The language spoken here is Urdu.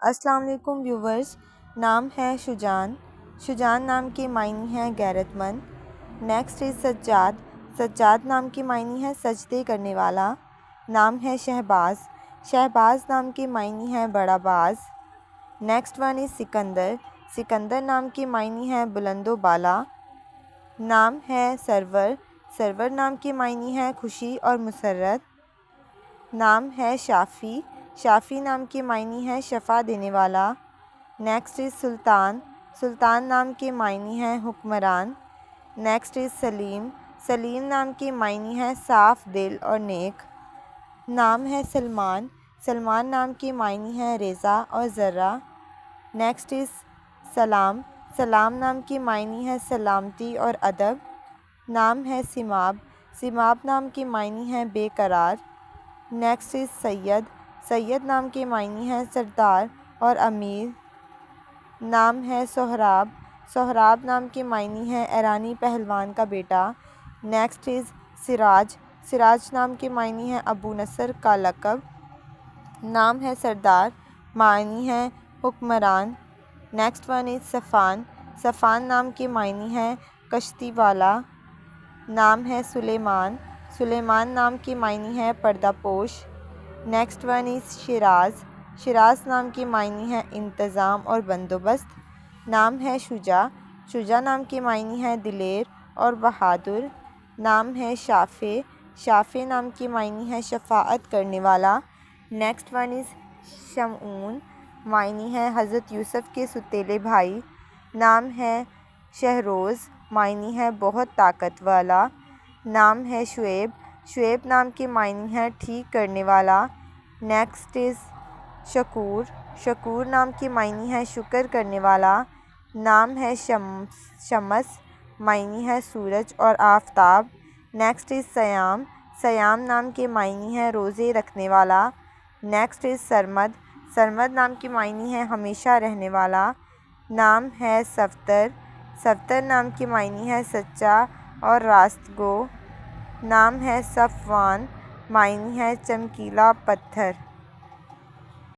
السلام علیکم ویورز، نام ہے شجان۔ شجان نام کے معنی ہیں غیرت مند۔ Next is Sajjad. سجاد نام کے معنی ہے سجدے کرنے والا۔ نام ہے شہباز۔ شہباز نام کے معنی ہیں بڑا باز۔ Next one is Sikandar. Sikandar نام کے معنی ہیں بلند و بالا۔ نام ہے سرور۔ سرور نام کے معنی ہیں خوشی اور مسرت۔ نام ہے شافی۔ شافی نام کے معنی ہے شفا دینے والا۔ نیکسٹ از سلطان۔ سلطان نام کے معنی ہیں حکمران۔ نیکسٹ از سلیم۔ سلیم نام کے معنی ہیں صاف دل اور نیک۔ نام ہے سلمان۔ سلمان نام کے معنی ہیں رضا اور ذرہ۔ نیکسٹ از سلام۔ سلام نام کے معنی ہیں سلامتی اور ادب۔ نام ہے سماب۔ سماب نام کے معنی ہیں بے قرار۔ نیکسٹ از سید۔ سید نام کے معنی ہیں سردار اور امیر۔ نام ہے سہراب۔ سہراب نام کے معنی ہیں ایرانی پہلوان کا بیٹا۔ نیکسٹ از سراج۔ سراج نام کے معنی ہیں ابو نصر کا لقب۔ نام ہے سردار، معنی ہیں حکمران۔ Next one is Safaan. Safaan نام کے معنی ہیں کشتی والا۔ نام ہے سلیمان۔ سلیمان نام کے معنی ہیں پردہ پوش۔ Next one is Shiraz. Shiraz نام کے معنی ہیں انتظام اور بندوبست۔ نام ہے شجاع۔ شجاع نام کے معنی ہیں دلیر اور بہادر۔ نام ہے شافع۔ شافع نام کے معنی ہیں شفاعت کرنے والا۔ نیکسٹ ون از شمعون۔ معنی ہے حضرت یوسف کے ستیلے بھائی۔ نام ہے شہروز۔ معنی ہے بہت طاقت والا۔ نام ہے شعیب۔ شعیب نام کے معنی ہیں ٹھیک کرنے والا۔ نیکسٹ از شکور۔ شکور نام کے معنی ہیں شکر کرنے والا۔ نام ہے شمس۔ معنی ہے سورج اور آفتاب۔ Next is سیام۔ سیام نام کے معنی ہیں روزے رکھنے والا۔ Next is Sarmad. سرمد نام کے معنی ہیں ہمیشہ رہنے والا۔ نام ہے صفدر۔ صفدر نام کے معنی ہے سچا اور راست گو۔ نام ہے صفوان۔ معنی ہے چمکیلا پتھر۔